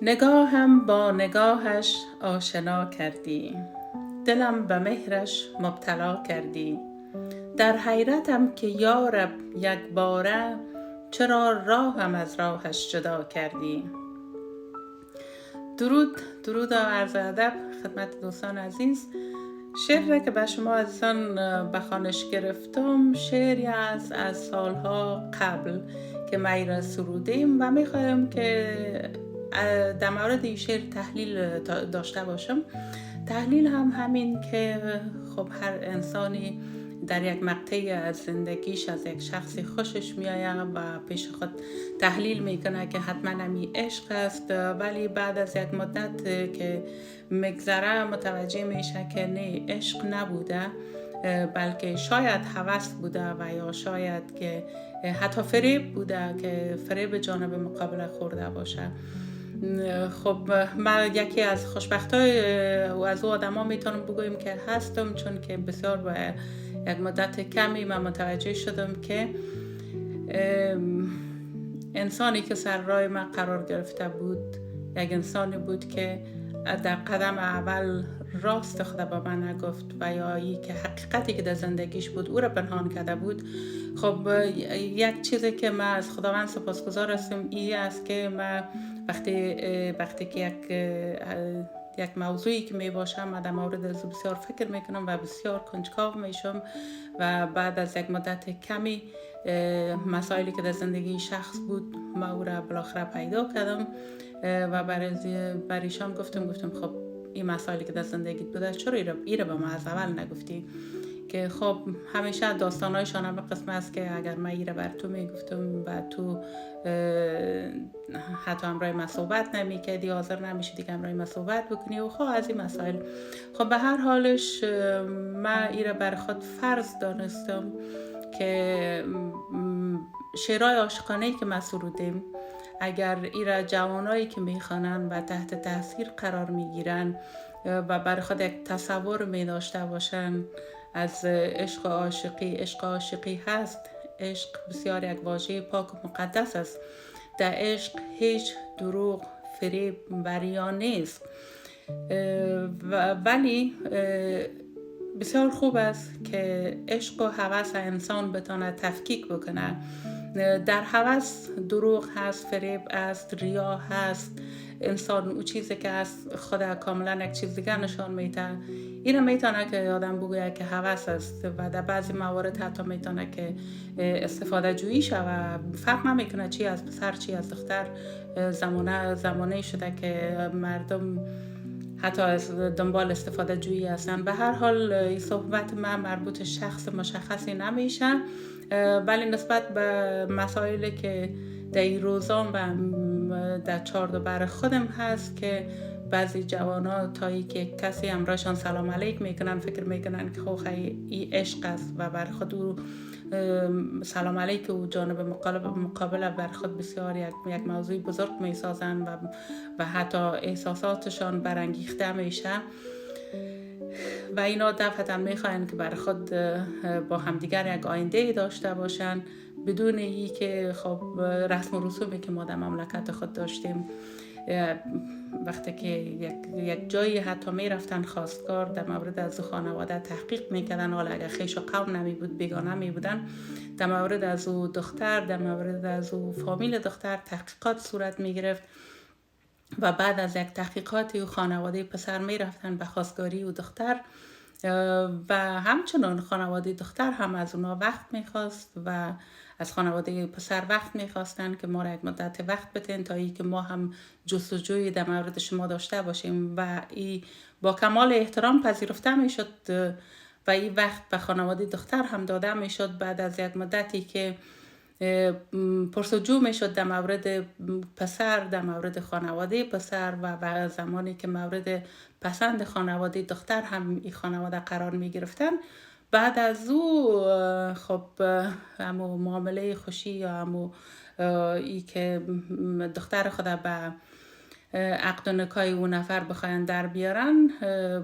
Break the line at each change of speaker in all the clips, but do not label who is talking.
نگاهم با نگاهش آشنا کردی، دلم به مهرش مبتلا کردی. در حیرتم که یارب یک باره، چرا راهم از راهش جدا کردی. درود و عرض ادب خدمت دوستان عزیز. شعر را که به شما عزیزان به خوانش گرفتم شعری است از سالها قبل که ما را سرودیم و میخوایم که در مورد این شعر تحلیل داشته باشم. تحلیل هم همین که خب هر انسانی در یک مقطعی از زندگیش از یک شخصی خوشش میآید و پیش خود تحلیل میکنه که حتما همی عشق است، ولی بعد از یک مدت که میگذره متوجه میشه که نه، عشق نبوده، بلکه شاید هوس بوده و یا شاید که حتی فریب بوده که فریب جانب مقابل خورده باشه. خب من یکی از خوشبختای و از او آدم ها میتونم بگویم که هستم، چون که بسیار با یک مدت کمی من متوجه شدم که انسانی که سر راه من قرار گرفته بود یک انسانی بود که در قدم اول راست خدا با من نگفت و یا ای که حقیقتی که در زندگیش بود او را پنهان کرده بود. خب یک چیزی که من از خداوند سپاسگزار هستم این است که من وقتی که یک موضوعی که می باشم من در مورد از بسیار فکر میکنم و بسیار کنجکاو میشم و بعد از یک مدت کمی مسائلی که در زندگی شخص بود ما او را بالاخره پیدا کردم و بریشان گفتم خب این مسائلی که در زندگی بوده چرا ایره به ما از اول نگفتی؟ که خب همیشه داستانایشان هم قسم است که اگر من ایره بر تو میگفتم و تو حتی همراه من صحبت نمیکردی، حاضر نمیشدی که همراه من صحبت بکنی و خب از این مسائل. خب به هر حالش من ایره بر خود فرض دانستم که شعرهای عاشقانه‌ای که ما سرودیم اگر ایره جوانایی که میخوانن و تحت تاثیر قرار میگیرن و بر خود یک تصور میداشته باشن از عشق عاشقی هست. عشق بسیار یک واژه پاک و مقدس است. در عشق هیچ دروغ، فریب و ریا نیست، ولی بسیار خوب است که عشق و هوس انسان بتونه تفکیک بکنه. در هوس دروغ هست، فریب است، ریا هست. انسان او چیزی که از خود کاملا یک چیز دیگر نشان میده. این میتونه که آدم بگوید که هوس است و در بعضی موارد حتی میتونه که استفاده جویی شود. فرق نمیکنه چی از پسر چی از دختر. زمانه شده که مردم حتی از دنبال استفاده جویی هستن. به هر حال این صحبت من مربوط شخص مشخصی نمیشه، ولی نسبت به مسائلی که در این روزان و در چهاردوبر خودم هست که بعضی جوانا تایی که کسی همراهشان سلام علیک میکنن فکر میکنن که خب این عشق است و بر خود سلام علیک و جانب مقابل بر خود بسیار یک موضوع بزرگ میسازن و حتی احساساتشان برانگیخته میشه و اینا دفعتا میخواین که بر خود با همدیگر یک آینده داشته باشن بدون ای که خب رسم و رسومی که ما در مملکت خود داشتیم. وقتی که یک جایی حتی می رفتن خواستگار در مورد از خانواده تحقیق میکردن، حالا اگر خیش و قوم نمی بود بیگانه می بودن، در مورد از او دختر، در مورد از او فامیل دختر تحقیقات صورت می گرفت و بعد از یک تحقیقاتی و خانواده پسر می رفتن به خواستگاری و دختر و همچنان خانواده دختر هم از اونا وقت میخواست و از خانواده پسر وقت میخواستن که ما را یک مدت وقت بتین تا ای که ما هم جستجوی در مورد شما داشته باشیم و ای با کمال احترام پذیرفته میشد و این وقت به خانواده دختر هم داده میشد. بعد از یک مدتی که پرسجو میشد در مورد پسر، در مورد خانواده پسر و زمانی که مورد پسند خانواده دختر هم این خانواده قرار می گرفتن، بعد از او خب همو معامله خوشی یا همو ای که دختر خود به عقد و نکاح اون نفر بخواین در بیارن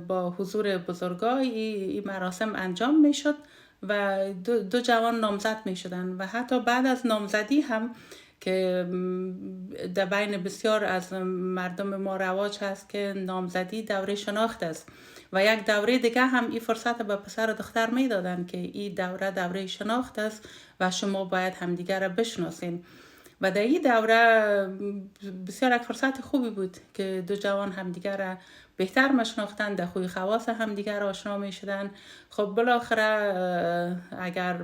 با حضور بزرگای این مراسم انجام می شد و دو جوان نامزد می شدن و حتی بعد از نامزدی هم که در بین بسیار از مردم ما رواج هست که نامزدی دوره شناخت است و یک دوره دیگه هم این فرصت به پسر و دختر می دادن که این دوره شناخت است و شما باید همدیگر را بشناسین. و در این دوره بسیار یک فرصت خوبی بود که دو جوان همدیگر را بهتر مشناختن، در خوی خواص همدیگر را آشنا می شدن. خب بالاخره اگر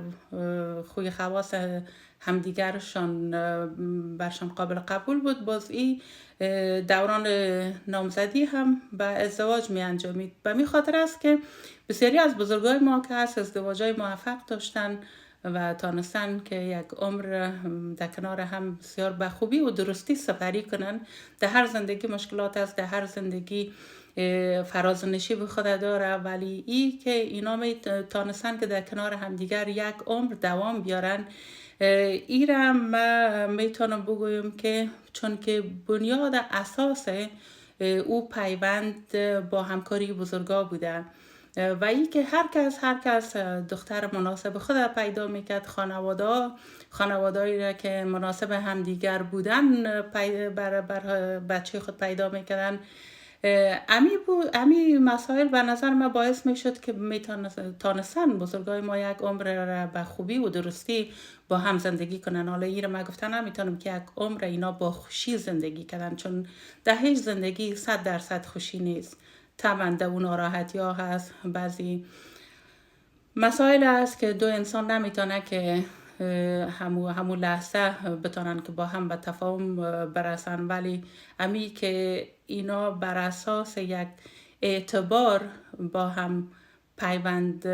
خوی خواص همدیگرشان برشان قابل قبول بود، باز این دوران نامزدی هم به ازدواج می انجامید. به می خاطر است که بسیاری از بزرگای ما که هست ازدواجای موفق داشتن و تانستن که یک عمر در کنار هم بسیار به خوبی و درستی سپری کنن. در هر زندگی مشکلات است، در هر زندگی فرازنشی به خود داره، ولی ای که اینا می تانستن که در کنار همدیگر یک عمر دوام بیارن، ای را من میتونم بگویم که چون که بنیاد اساس او پیوند با همکاری بزرگا بوده و ای که هر کس دختر مناسب خود پیدا میکرد، خانواده‌ای را که مناسب همدیگر بودن بر بچه خود پیدا میکردن. امی مسائل به نظر من باعث می شد که تانستن بزرگای ما یک عمر را به خوبی و درستی با هم زندگی کنن. حالا این را من گفتن نمیتونم که یک عمر اینا با خوشی زندگی کردن، چون در هیچ زندگی 100% خوشی نیست. طبعا در اون ناراحتی ها هست، بعضی مسائل هست که دو انسان نمیتونه که همو لحظه بتونن که با هم به تفاهم برسن، ولی امی که اینا بر اساس یک اعتبار با هم پیوند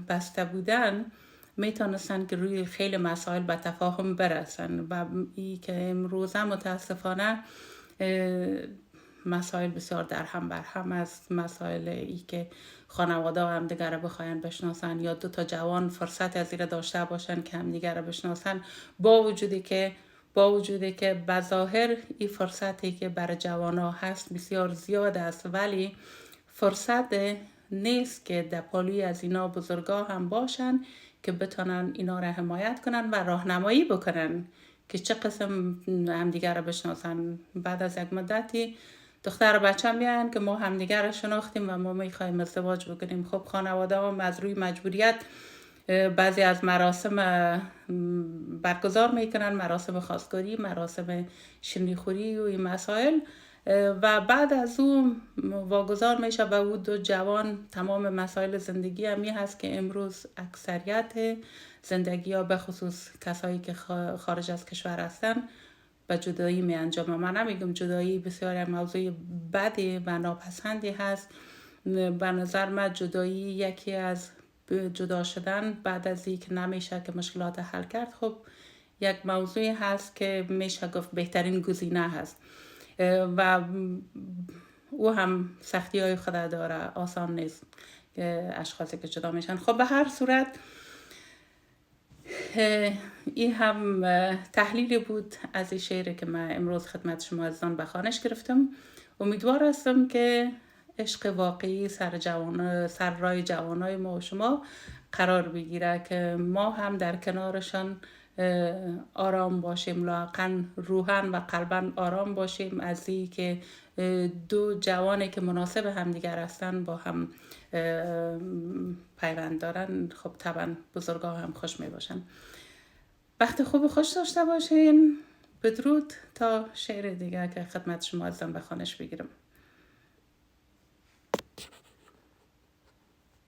بسته بودن میتونستن که روی خیلی مسائل به تفاهم برسن و ای که امروزه متاسفانه مسائل بسیار در هم بر هم است. مسائل ای که خانواده هم دیگر را بخواین بشناسن یا دو تا جوان فرصت از این داشته باشن که هم دیگر را بشناسن، با وجودی که بظاهر این فرصتی که برای جوان ها هست بسیار زیاد است، ولی فرصت نیست که در پالوی از اینا بزرگا هم باشن که بتونن اینا را حمایت کنن و راهنمایی بکنن که چه قسم همدیگر را بشناسن. بعد از یک مدتی دختر و بچه میان که ما همدیگر را شناختیم و ما میخوایم ازدواج بکنیم. خب خانواده هم از روی مجبوریت بعضی از مراسم برگزار میکنن، مراسم خواستگاری، مراسم شیرینیخوری و این مسائل، و بعد از اون واگذار میشه به او دو جوان. تمام مسائل زندگی همی هست که امروز اکثریت زندگی ها به خصوص کسایی که خارج از کشور هستن به جدایی می انجامه. من نمیگم جدایی بسیار موضوع بدی و ناپسندی هست. به نظر من جدایی یکی از جدا شدن بعد از اینکه نمیشه که مشکلات حل کرد، خب یک موضوعی هست که میشه گفت بهترین گزینه هست و او هم سختی های خود داره، آسان نیست اشخاصی که جدا میشن. خب به هر صورت این هم تحلیلی بود از این شعری که من امروز خدمت شما عزیزان به خوانش گرفتم. امیدوار هستم که عشق واقعی سر رای جوانای ما و شما قرار بگیره که ما هم در کنارشان آرام باشیم، لااقل روحاً و قلباً آرام باشیم از این که دو جوانی که مناسب همدیگر هستن با هم پیوند دارن. خب طبعا بزرگا هم خوش می باشن. وقت خوب و خوش داشته باشین. بدرود تا شعر دیگه که خدمت شما عزیزان به خوانش بگیرم.